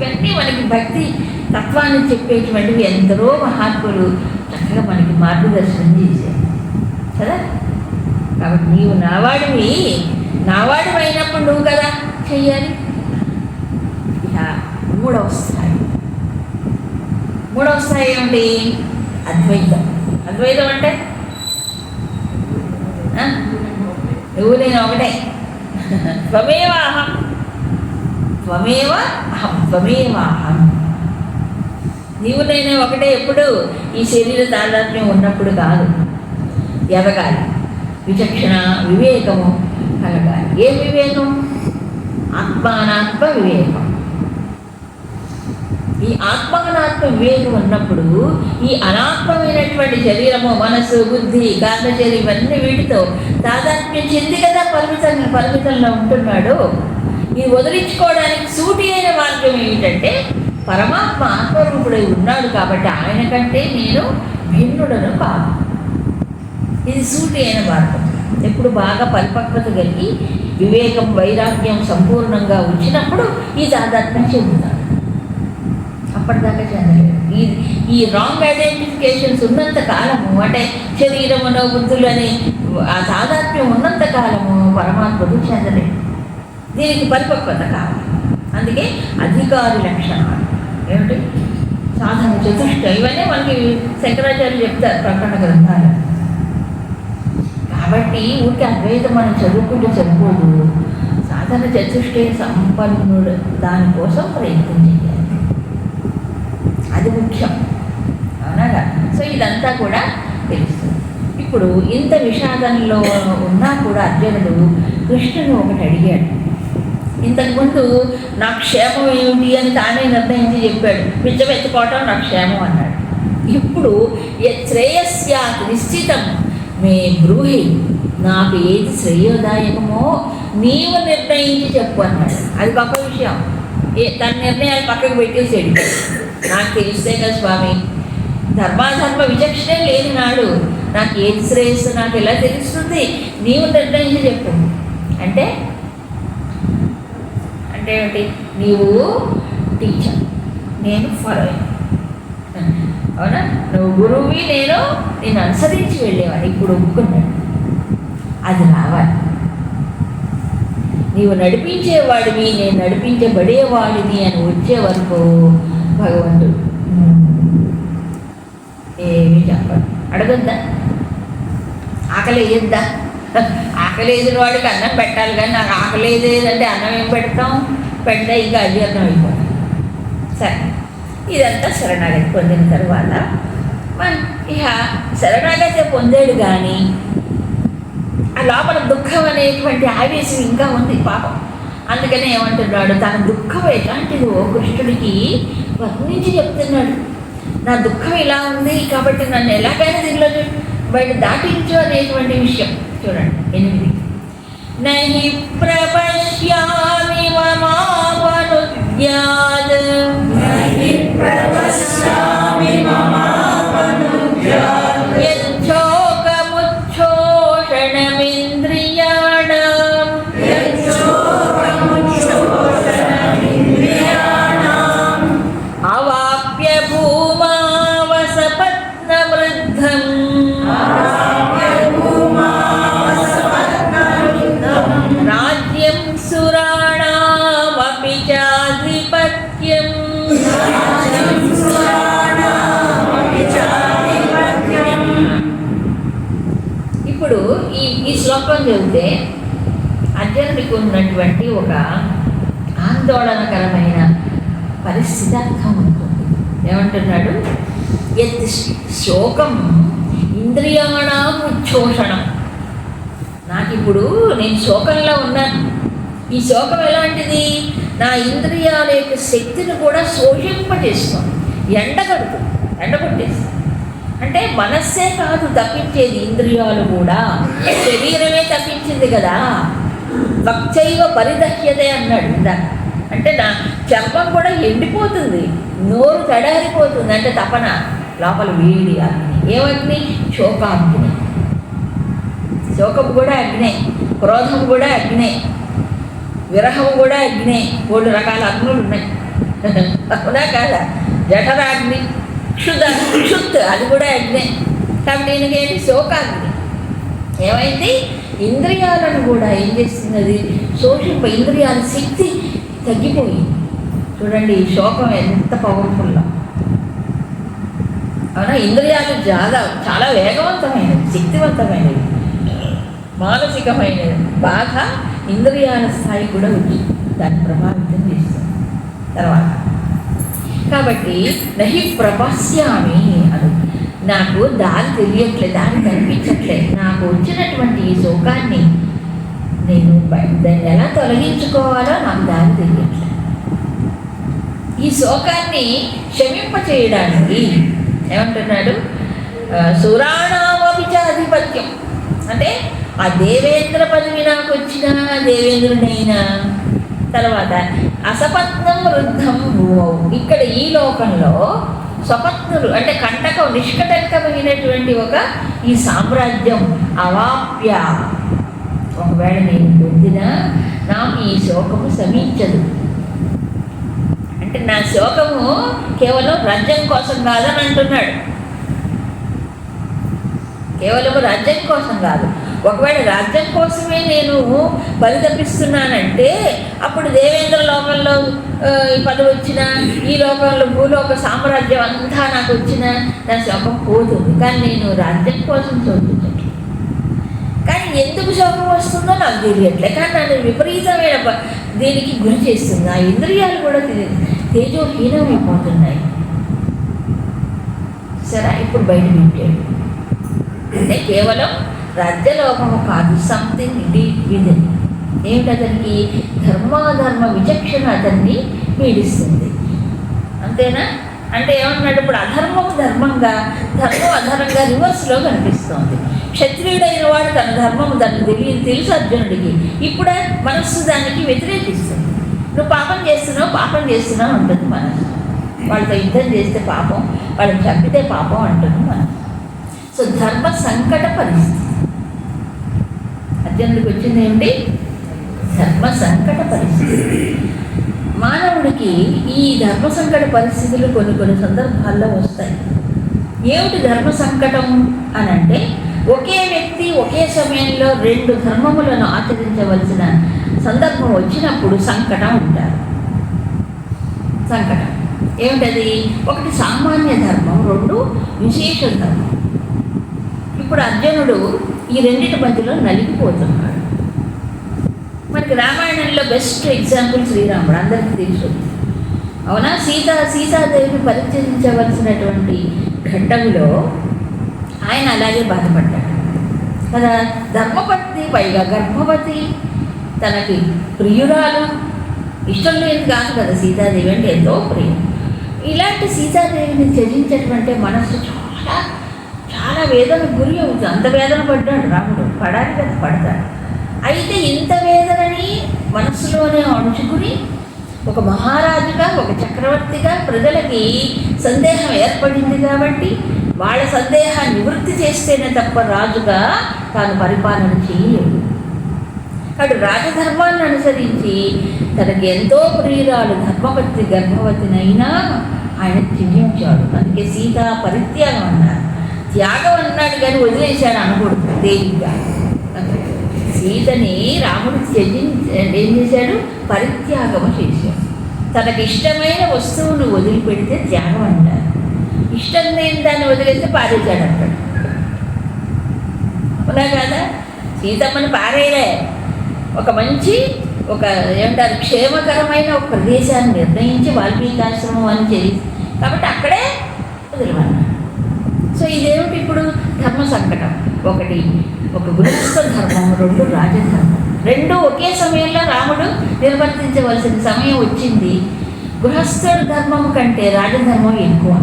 ఇవన్నీ మనకి భక్తి తత్వాన్ని చెప్పేటువంటివి ఎందరో మహాత్ములు చక్కగా మనకి మార్గదర్శనం చేశారు కదా. కాబట్టి నీవు నావాడివి అయినప్పుడు నువ్వు కదా చెయ్యాలి. ఇక మూడవ స్థాయి ఏమిటి? అద్వైతం. అద్వైతం అంటే నువ్వు నేను ఒకటే. త్వమేవాహం నీవు నేనే ఒకటే. ఎప్పుడు? ఈ శరీర తాదాత్మ్యం ఉన్నప్పుడు కాదు. ఎదగాలి, విచక్షణ వివేకము కలగాలి. ఏ వివేకం? ఆత్మానాత్మ వివేకం. ఈ ఆత్మానాత్మ వివేకం ఉన్నప్పుడు ఈ అనాత్మమైనటువంటి శరీరము, మనసు, బుద్ధి, కాంతచర్య ఇవన్నీ వీటితో తాదాత్మ్యం చెంది కదా పరిమితంలో ఉంటున్నాడు. ఈ వదిలించుకోవడానికి సూటి అయిన మార్గం ఏమిటంటే పరమాత్మ ఆత్మరూపుడై ఉన్నాడు కాబట్టి ఆయన కంటే నేను భిన్నుడను కాదు. ఇది సూటి అయిన మార్గం. ఎప్పుడు బాగా పరిపక్వత కలిగి వివేకం, వైరాగ్యం సంపూర్ణంగా వచ్చినప్పుడు ఈ తాదాత్మ్యం చెందుతాడు. అప్పటిదాకా చెందలేదు. ఈ రాంగ్ ఐడెంటిఫికేషన్స్ ఉన్నంత కాలము, అంటే శరీరమునో బుద్ధులు అని ఆ తాదాత్మ్యం ఉన్నంత కాలము పరమాత్మకు చెందలేదు. దీనికి పరిపక్వత కావాలి. అందుకే అధికారి లక్షణాలు ఏమిటి? సాధన చతుష్ట. ఇవన్నీ మనకి శంకరాచార్యులు చెప్తారు ప్రకటన గ్రంథాలు. కాబట్టి ఊరికి అద్వైతం మనం చదువుకుంటూ సరిపోదు. సాధన చతుష్టే సంపన్నుడు దానికోసం ప్రయత్నం చేయాలి. అది ముఖ్యం, అవునా? సో ఇదంతా కూడా తెలుస్తుంది. ఇప్పుడు ఇంత విషాదంలో ఉన్నా కూడా అర్జునుడు కృష్ణుని ఒకటి అడిగాడు. ఇంతకుముందు నా క్షేమం ఏమిటి అని తానే నిర్ణయించి చెప్పాడు. పిచ్చమెత్తుకోవటం నా క్షేమం అన్నాడు. ఇప్పుడు శ్రేయస్యాత్ నిశ్చితం మే బ్రూహి, నాకు ఏది శ్రేయోదాయకమో నీవు నిర్ణయించి చెప్పు అన్నాడు. అది గొప్ప విషయం. తన నిర్ణయాలు పక్కకు పెట్టేసాడు. నాకు తెలిస్తే కదా స్వామి, ధర్మాధర్మ విచక్షణ లేని నాడు నాకు ఏది శ్రేయస్సు నాకు ఎలా తెలుస్తుంది? నీవు నిర్ణయించి చెప్పు అంటే ఏమిటి? నీవు టీచర్, నేను ఫాలోయింగ్, అవునా? నువ్వు గురువువి, నేను అనుసరించి వెళ్ళేవాడు. ఇప్పుడు ఒప్పుకున్నాడు. అది రావాలి. నీవు నడిపించేవాడివి, నేను నడిపించబడేవాడిని అని వచ్చే వరకు భగవంతుడు ఏమీ చెప్పడు. అడగద్దా? ఆకలి వేయద్దా? ఆకలి వేసిన వాడికి అన్నం పెట్టాలి, కానీ నాకు ఆకలి వేసేదంటే అన్నం ఏం పెడతాం? పెడితే ఇంకా అజీర్ణం అయిపోతాం. సరే, ఇదంతా శరణాగతి పొందిన తర్వాత ఇక శరణాగతి పొందాడు. కానీ ఆ లోపల దుఃఖం అనేటువంటి ఆవేశం ఇంకా ఉంది పాపం. అందుకనే ఏమంటున్నాడు? తన దుఃఖం ఎలాంటిదో కృష్ణుడికి వర్ణించి చెప్తున్నాడు. నా దుఃఖం ఇలా ఉంది కాబట్టి నన్ను ఎలాగైనా దీనిలో బయట దాటించు అనేటువంటి విషయం. చూడండి 8. నహి ప్రపశ్యామి మమాపనుద్యాద్ యచ్చోకముచ్చోషణమింద్రియాణాం అవాప్య భూమావసపత్నవృద్ధం రాజ్యం సురాణామపి చాధిపత్యం. ఇప్పుడు ఈ శ్లోకం చదివితే అర్జునుడికి ఉన్నటువంటి ఒక ఆందోళనకరమైన పరిస్థితి అర్థం ఉంటుంది. ఏమంటున్నాడు? యత్ శోకం ఇంద్రియాణం ఉచ్ఛోషణం. నాకు ఇప్పుడు నేను శోకంలో ఉన్నాను. ఈ శోకం ఎలాంటిది? నా ఇంద్రియాల యొక్క శక్తిని కూడా శోషింపజేస్తుంది, ఎండగొట్టేస్తుంది. అంటే మనస్సే కాదు తప్పించేది, ఇంద్రియాలు కూడా. శరీరమే తప్పించింది కదా. వక్చైవ పరిదహ్యతే అన్నాడు ఇందాక. అంటే నా చర్మం కూడా ఎండిపోతుంది, నోరు తడారిపోతుంది. అంటే తపన, లోపల వేడి అగ్ని. ఏమగ్ని? శోకాగ్ని. శోకం కూడా అగ్నే, క్రోధం కూడా అగ్నే, విరహం కూడా అగ్నే. 3 రకాల అగ్నులు ఉన్నాయి. అవునా కాదా? జఠరాగ్ని, క్షుత్ అది కూడా అగ్నే. కాబట్టి ఈయనకేంటి శోకాగ్ని. ఏమైంది? ఇంద్రియాలను కూడా ఏం చేస్తున్నది? ఇంద్రియాల శక్తి తగ్గిపోయింది. చూడండి ఈ శోకం ఎంత పవర్ఫుల్లో. అవునా? ఇంద్రియాలు చాలా వేగవంతమైనవి, శక్తివంతమైనవి, మానసికమైనది. బాధ ఇంద్రియాల స్థాయి కూడా వచ్చి దాన్ని ప్రభావితం చేస్తుంది. తర్వాత కాబట్టి నహి ప్రపశ్యామి అను, నాకు దారి తెలియట్లేదు, దారి కనిపించట్లేదు, నాకు వచ్చినటువంటి ఈ శోకాన్ని నేను దాన్ని ఎలా తొలగించుకోవాలో నాకు దారి తెలియట్లేదు. ఈ శోకాన్ని క్షమింప చేయడానికి ఏమంటున్నాడు? సురాణామభిచాధిపత్యం అంటే ఆ దేవేంద్ర పదవి నాకు వచ్చినా దేవేంద్రుడైనా, తర్వాత అసపత్నం వృద్ధం భూమౌ, ఇక్కడ ఈ లోకంలో స్వపత్నులు అంటే నిష్కటకమైనటువంటి ఈ సామ్రాజ్యం అవాప్య, ఒకవేళ నేను పొందినా నాకు ఈ శోకము శమించదు. అంటే నా శోకము కేవలం రాజ్యం కోసం కాదని అంటున్నాడు. కేవలం రాజ్యం కోసం కాదు. ఒకవేళ రాజ్యం కోసమే నేను పరితపిస్తున్నానంటే అప్పుడు దేవేంద్ర లోకంలో ఈ పదవి వచ్చినా, ఈ లోకంలో భూలోక సామ్రాజ్యం అంతా నాకు వచ్చినా నా శోకం పోతుంది. కానీ నేను రాజ్యం కోసం శోకించట్లేదు. కానీ ఎందుకు శోకం వస్తుందో నాకు తెలియట్లేదు. కానీ నన్ను విపరీతమైన దీనికి గురి చేస్తుంది. ఆ ఇంద్రియాలు కూడా తేజోహీనమైపోతున్నాయి. సరే, ఇప్పుడు బయట పెట్టాడు. అంటే కేవలం రాజ్యలోకము కాదు, సంథింగ్ డీప్ విదిన్. ఏమిటతనికి? ధర్మాధర్మ విచక్షణ అతన్ని పీడిస్తుంది. అంతేనా? అంటే ఏమన్నాడు? ఇప్పుడు అధర్మము ధర్మంగా, ధర్మం అధర్మంగా రివర్స్లో కనిపిస్తోంది. క్షత్రియుడైన వాడు తన ధర్మము దాన్ని తెలుసు అర్జునుడికి. ఇప్పుడే మనస్సు దానికి వ్యతిరేకిస్తుంది. నువ్వు పాపం చేస్తున్నావు అంటుంది మనస్సు. వాళ్ళతో యుద్ధం చేస్తే పాపం, వాళ్ళని చంపితే పాపం అంటుంది మనస్సు. సో ధర్మ సంకట పరిస్థితి అర్జునుడికి వచ్చింది ఏమిటి? ధర్మ సంకట పరిస్థితి. మానవుడికి ఈ ధర్మ సంకట పరిస్థితులు కొన్ని సందర్భాల్లో వస్తాయి. ఏమిటి ధర్మ సంకటం అని అంటే, ఒకే వ్యక్తి ఒకే సమయంలో 2 ధర్మములను ఆచరించవలసిన సందర్భం వచ్చినప్పుడు సంకటం ఉంటారు. సంకటం ఏమిటది? ఒకటి సామాన్య ధర్మం, 2 విశేష ధర్మం. ఇప్పుడు అర్జునుడు ఈ రెండింటి మధ్యలో నలిగిపోతున్నాడు. మనకి రామాయణంలో బెస్ట్ ఎగ్జాంపుల్ శ్రీరాముడు, అందరికీ తెలుసు. అవునా? సీతాదేవిని పరిచయించవలసినటువంటి ఘట్టంలో ఆయన అలాగే బాధపడ్డాడు కదా. ధర్మపత్ని, పైగా గర్భవతి, తనకి ప్రియురాలు, ఇష్టం లేని కాదు కదా సీతాదేవి అంటే, ఎంతో ప్రియం. ఇలాంటి సీతాదేవిని త్యజించేటువంటి మనస్సు చాలా వేదనకు గురి అవుతుంది. అంత వేదన పడ్డాడు రాముడు, పడాలి కదా, పడతాడు. అయితే ఇంత వేదనని మనస్సులోనే అణుచుకుని ఒక మహారాజుగా, ఒక చక్రవర్తిగా ప్రజలకి సందేహం ఏర్పడింది కాబట్టి వాళ్ళ సందేహాన్ని నివృత్తి చేస్తేనే తప్ప రాజుగా తాను పరిపాలన చేయలేదు. అటు రాజధర్మాన్ని అనుసరించి తనకి ఎంతో ప్రియురాలు ధర్మపత్ని గర్భవతినైనా ఆయన త్యజించాడు. అందుకే సీతా పరిత్యాగం అన్నారు. త్యాగం అన్నాడు కానీ వదిలేశాడు అనకూడదు తేలిగ్గా. సీతని రాముడు ఏం చేశాడు? పరిత్యాగము చేశాడు. తనకి ఇష్టమైన వస్తువును వదిలిపెడితే త్యాగం అంటారు. ఇష్టం లేని దాన్ని వదిలేస్తే పారేశాడు అంటాడు. అవునా కదా? సీతమ్మని పారేయలే, ఒక మంచి ఏమంటారు క్షేమకరమైన ఒక ప్రదేశాన్ని నిర్ణయించి వాల్మీకి ఆశ్రమం అని చేసి కాబట్టి అక్కడే వదిలిమన్నాడు. సో ఇదేమిటి ఇప్పుడు? ధర్మ సంకటం. ఒకటి ఒక గృహస్థ ధర్మం, 2 రాజధర్మం. 2 ఒకే సమయంలో రాముడు నిర్వర్తించవలసిన సమయం వచ్చింది. గృహస్థుడి ధర్మం కంటే రాజధర్మం ఎక్కువ.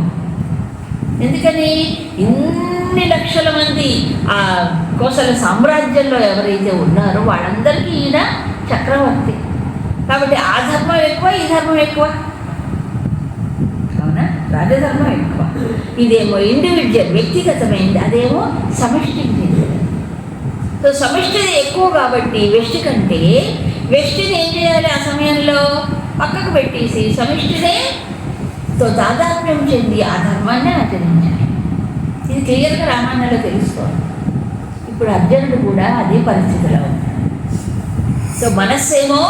ఎందుకని? ఇన్ని లక్షల మంది ఆ కోసల సామ్రాజ్యంలో ఎవరైతే ఉన్నారో వాళ్ళందరికీ ఈయన చక్రవర్తి. కాబట్టి ఆ ధర్మం ఎక్కువ, ఈ ధర్మం ఎక్కువ. అవునా? రాజధర్మం ఎక్కువ. ఇదేమో ఇండివిజువల్, వ్యక్తిగతమైంది. అదేమో సమష్టికి చెందినది. సో సమష్టిది ఎక్కువ కాబట్టి వెష్టి కంటే, వెష్టిని ఏం చేయాలి ఆ సమయంలో? పక్కకు పెట్టేసి సమిష్టినే తాదాత్మ్యం చెంది ఆ ధర్మాన్ని ఆచరించాలి. ఇది క్లియర్గా రామాయణంలో తెలుసుకోవాలి. ఇప్పుడు అర్జునుడు కూడా అదే పరిస్థితిలో ఉంది. సో మనస్సేమో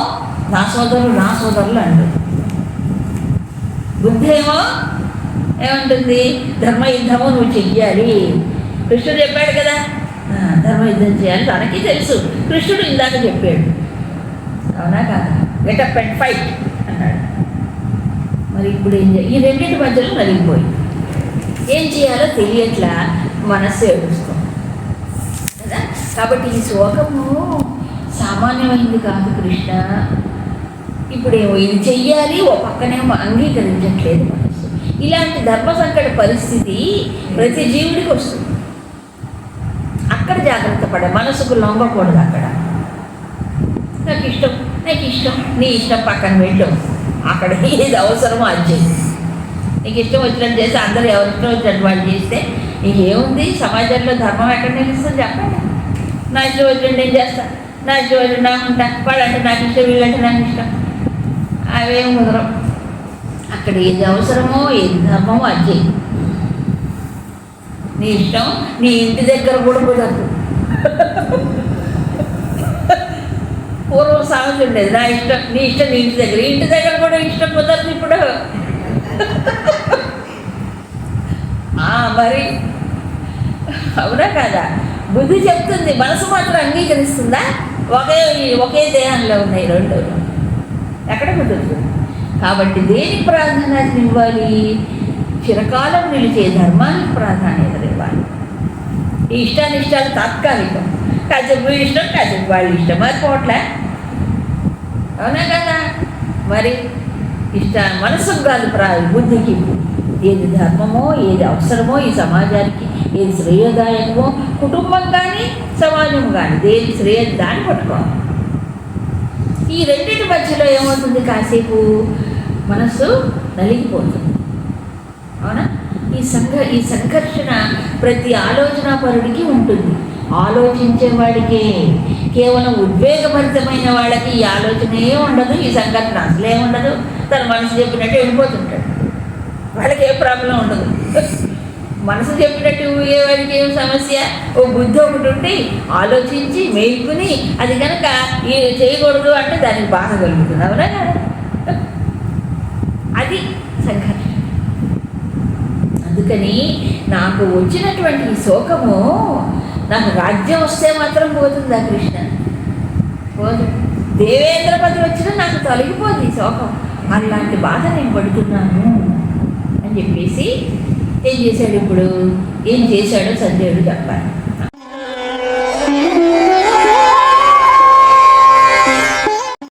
నా సోదరులు అంటుంది, బుద్ధి ఏమో ఏమంటుంది, ధర్మయుద్ధము నువ్వు చెయ్యాలి. కృష్ణుడు చెప్పాడు కదా ధర్మయుద్ధం చేయాలి, తనకి తెలుసు. కృష్ణుడు ఇందాక చెప్పాడు, అవునా కాదా, గెట్ అప్ అండ్ ఫైట్ అన్నాడు. మరి ఇప్పుడు ఏం చేయాలి? ఈ రెండింటి మధ్యలో నలిగిపోయింది. ఏం చేయాలో తెలియట్లా, మనస్సు ఏడుస్తాం కదా. కాబట్టి ఈ శోకము సామాన్యమైంది కాదు కృష్ణ. ఇప్పుడేమో ఇది చెయ్యాలి, ఓ పక్కనేమో అంగీకరించట్లేదు మనస్సు. ఇలాంటి ధర్మ సంకట పరిస్థితి ప్రతి జీవుడికి వస్తుంది. అక్కడ జాగ్రత్త పడే, మనసుకు లొంగకూడదు. అక్కడ నాకు ఇష్టం నీ ఇష్టం పక్కన పెట్టాం. అక్కడ ఏది అవసరమో అది చేసి, నీకు ఇష్టం వచ్చినట్టు చేస్తే అందరూ ఎవరి ఇష్టం వచ్చినట్టు వాళ్ళు చేస్తే నీకేముంది? సమాజంలో ధర్మం ఎక్కడ నిలుస్తుంది చెప్పండి. నా ఇష్టం వచ్చినట్టు నేను చేస్తాను, నా ఇష్టం వచ్చినట్టు నాకు ఉంటా, వాళ్ళంటే నాకు ఇష్టం, వీళ్ళంటే నాకు ఇష్టం, అవేం కుదరం. అక్కడ ఏది అవసరమో ఏది ధర్మమో అది చేయి. నీ ఇష్టం నీ ఇంటి దగ్గర కూడా కుదరదు. పూర్వం సామెత ఉండేది, నా ఇష్టం నీ ఇష్టం నీ ఇంటి దగ్గర కూడా ఇష్టం కుదరదు ఇప్పుడు. మరి అవునా కాదా? బుద్ధి చెప్తుంది, మనసు మాత్రం అంగీకరిస్తుందా? ఒకే దేహంలో ఉన్నాయి రెండు, ఎక్కడ కుదురుతుంది? కాబట్టి దేనికి ప్రాధాన్యత ఇవ్వాలి? చిరకాలం నిలిచే ధర్మానికి ప్రాధాన్యత ఇవ్వాలి. ఈ ఇష్టాలు తాత్కాలికం, కాసేపు వీడి ఇష్టం కాసేపు వాళ్ళ ఇష్టం, మరి పోట్లే, అవునా కదా? మరి మనసుకు కాదు బుద్ధికి ఏది ధర్మమో ఏది అవసరమో ఈ సమాజానికి, ఏది శ్రేయదాయకమో కుటుంబం కానీ సమాజం కానీ దేని శ్రేయది దాన్ని పట్టుకోవాలి. ఈ రెండింటి మధ్యలో ఏమవుతుంది? కాసేపు మనసు నలిగిపోతుంది, అవునా? ఈ సంఘర్షణ ప్రతి ఆలోచన పరుడికి ఉంటుంది. ఆలోచించేవాడికే, కేవలం ఉద్వేగభరితమైన వాళ్ళకి ఈ ఆలోచనే ఉండదు, ఈ సంఘటన అసలే ఉండదు. తన మనసు చెప్పినట్టు వెళ్ళిపోతుంటాడు, వాళ్ళకి ఏ ప్రాబ్లం ఉండదు. మనసు చెప్పినట్టు ఊగేవాడికి ఏం సమస్య? ఓ బుద్ధి ఒకటి ఉండి ఆలోచించి మేల్కుని అది కనుక చేయకూడదు అంటే దానికి బాధ కలుగుతుంది, అవునా కదా? అది సంఘర్షణ. అందుకని నాకు వచ్చినటువంటి ఈ శోకము, నాకు రాజ్యం వస్తే మాత్రం పోతుందా కృష్ణ? పోదు. దేవేంద్ర పదవి వచ్చినా నాకు తొలగిపోదు ఈ శోకం. అలాంటి బాధ నేను పడుతున్నాను అని చెప్పేసి ఏం చేశాడు? ఇప్పుడు ఏం చేశాడో సంజయుడు చెప్పాలి.